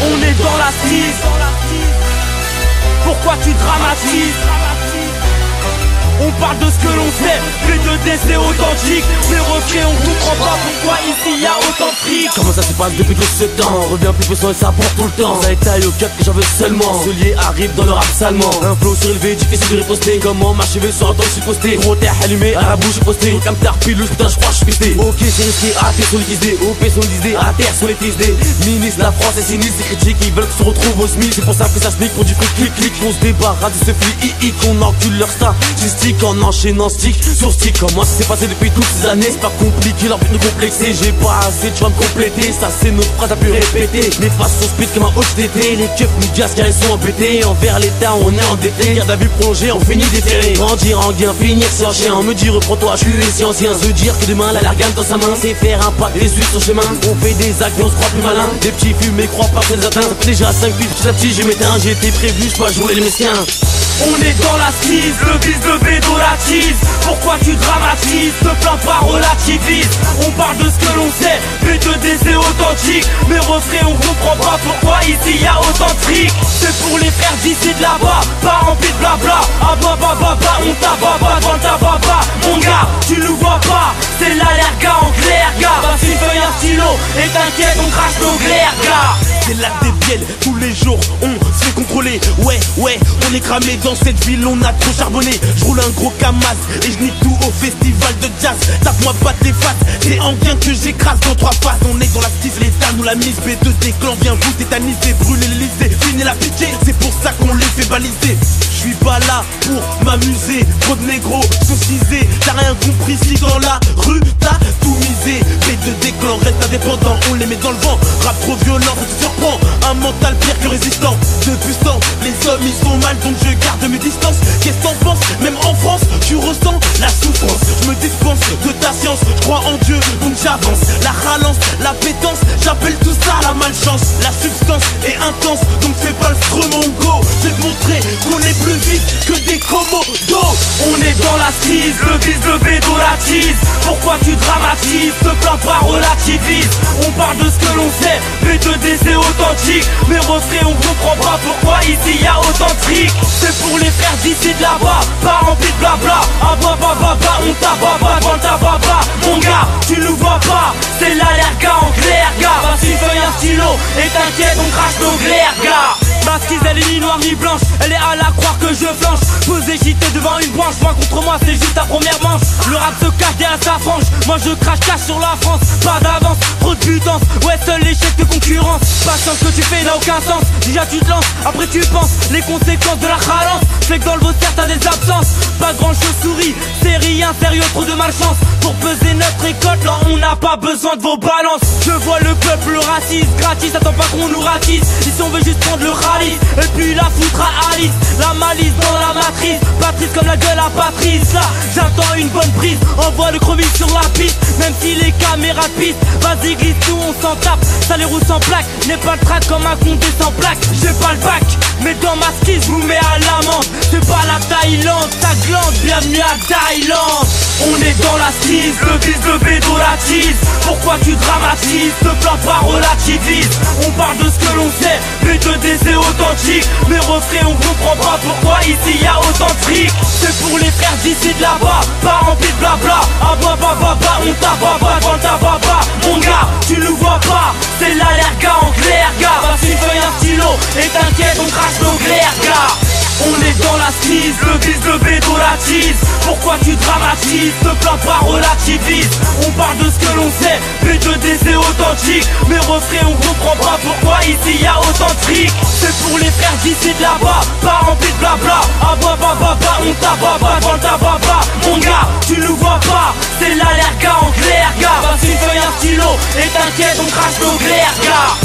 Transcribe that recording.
On est dans la crise. Pourquoi tu dramatises? On parle de ce que l'on sait, P2D c'est authentique. Les refrains on comprend pas pourquoi ici y a autant de fric. Comment ça se passe depuis tout ce temps? On revient plus puissant et ça prend tout le temps. Ça est taille au cut que j'en veux seulement. Ce lié arrive dans le rap salement. Un flow surélevé, difficile de riposter. Comment m'achever sur un temps que je suis posté? Gros terre allumé, à la bouche posté. Comme tard pile, putain je crois je suis pisté. Ok c'est risqué, AT solisé, OP solisé, AT solisé. Ministre, la France est sinistre, c'est critique, ils veulent que se retrouve au SMIC. C'est pour ça que ça sneak pour du fric, clic, clic. On se débarrasse de ce fli, qu'on encule leur star. En enchaînant stick sur stick. Comment ça s'est passé depuis toutes ces années? C'est pas compliqué, leur but de complexer. J'ai pas assez, tu vas me compléter. Ça c'est notre phrase à plus répéter. Mes faces sont speed comme un HTT. Les keufs nous gaz car ils sont embêtés. Envers l'état on est endetté. Garde à vue prolongée, on finit déterré. Grandir en gain, finir sur chien. On me dit reprends-toi, je suis si ancien. Se dire que demain la largane dans sa main, c'est faire un pack des huiles sur chemin. On fait des actes et on se croit plus malin. Des petits fumés croient pas qu'elles atteignent. Ça fait déjà 5 buts, petit à petit je m'éteins. J'ai été prévenu, je pas jouer les messiens. On est dans la crise, le bis de bédo la tease. Pourquoi tu dramatises, te plains pas, relativise. On parle de ce que l'on sait, P2D c'est authentique. Mes refrains on comprend pas pourquoi ici y a autant de fric. C'est pour les frères d'ici de là-bas, pas rempli de blabla. Ah bah bah bah bah, on t'ababa dans le tababa. Mon gars, tu nous vois pas, c'est l'allerga en clair, gars. Passe une feuille, un stylo, et t'inquiète on crache nos glaires, gars. C'est là des biels, tous les jours on se fait contrôler. Ouais, on est cramé dans cette ville, on a trop charbonné. Je roule un gros Kamaz et je nique tout au festival de jazz. Tape-moi pas tes faces, c'est en bien que j'écrase dans 3 faces. On est dans la skis, l'état nous la mise. B2D clan vient vous tétaniser, brûler l'Elysée, finir la pitié. C'est pour ça qu'on les fait baliser. Je suis pas là pour m'amuser, trop de négros saucisés. T'as rien compris si dans la rue t'as tout misé. B2D clan reste indépendant, on les met dans le vent. Rap trop violent, ça te surprend. Un mental pire que résistant. Depuis ce temps, les hommes ils sont mal donc je garde mes distances. Qu'est-ce que t'en penses? Même en France, tu ressens la souffrance. Je me dispense de ta science, je crois en Dieu donc j'avance. La ralance, la pétence, j'appelle tout ça la malchance. La substance est intense donc fais pas le stremongo. Je vais te montrer qu'on est plus vite que des commodos. On est dans la crise, le bis de bédo la tease. Pourquoi tu dramatises, te plains pas, relativise. On parle de ce que l'on sait, P2D c'est authentique. Mes refrains on comprend pas pourquoi ici y a autant de fric. C'est pour les frères d'ici de là-bas, pas rempli de blabla. Ah bah bah bah bah, on t'ababa dans le tababa. Mon gars, tu nous vois pas, c'est l'allerga en clair, gars. Passe une feuille, un stylo, et t'inquiète on crache nos glaires, gars. Ma skis elle est ni noire ni blanche, elle est à la croire que je flanche. Posé gité devant une branche, moi contre moi c'est juste ta première manche. Le rap se cache derrière sa frange, moi je crache cache sur la France. Pas d'avance, trop de putance, ouais seul l'échec de concurrence. Patience que tu fais n'a aucun sens, déjà tu te lances, après tu penses les conséquences de la ralance. Fait que dans le vautier t'as des absences, pas grand chose souris, c'est rien sérieux, trop de malchance. Pour peser notre récolte, là on n'a pas besoin de vos balances. Je vois le peuple raciste, gratis, attends pas qu'on nous ratisse. Ici on veut juste prendre le ralice, et puis la foutre à Alice. La malice dans la matrice, Patrice comme la gueule à Patrice. Là j'attends une bonne prise, envoie le chromis sur la piste. Même si les caméras pissent, vas-y glisse tout, on s'en tape. Ça les roule sans plaque, n'est pas le track comme un condé sans plaque. J'ai pas le bac, mais dans ma skis je vous mets à l'amende. C'est pas la Thaïlande, ta glande, bienvenue à Thaïlande. On est dans la crise, le bis de bédo la tease. Pourquoi tu dramatises, te plains pas, relativise. On parle de ce que l'on sait, P2D c'est authentique. Mes refrains on comprend pas pourquoi ici y a autant de fric. C'est pour les frères d'ici de là-bas, pas rempli de blabla. Ah bah bah bah bah, on t'ababa dans le tababa. Mon gars, tu nous vois pas, c'est l'allerga en clair, gars. Passe une feuille, un stylo, et t'inquiète on crache nos glaires, gars. On est dans la crise, le bis de bédo la tease. Pourquoi tu dramatises, te plains pas, relativise. On parle de ce que l'on sait, P2D c'est authentique. Mes refrains on comprend pas pourquoi ici y a autant de fric. C'est pour les frères d'ici de là-bas, pas rempli de blabla. Ah bah bah bah bah, on t'ababa dans le tababa. Mon gars, tu nous vois pas, c'est l'allerga en clair, gars. Passe une feuille, un stylo, et t'inquiète on crache nos glaires, gars.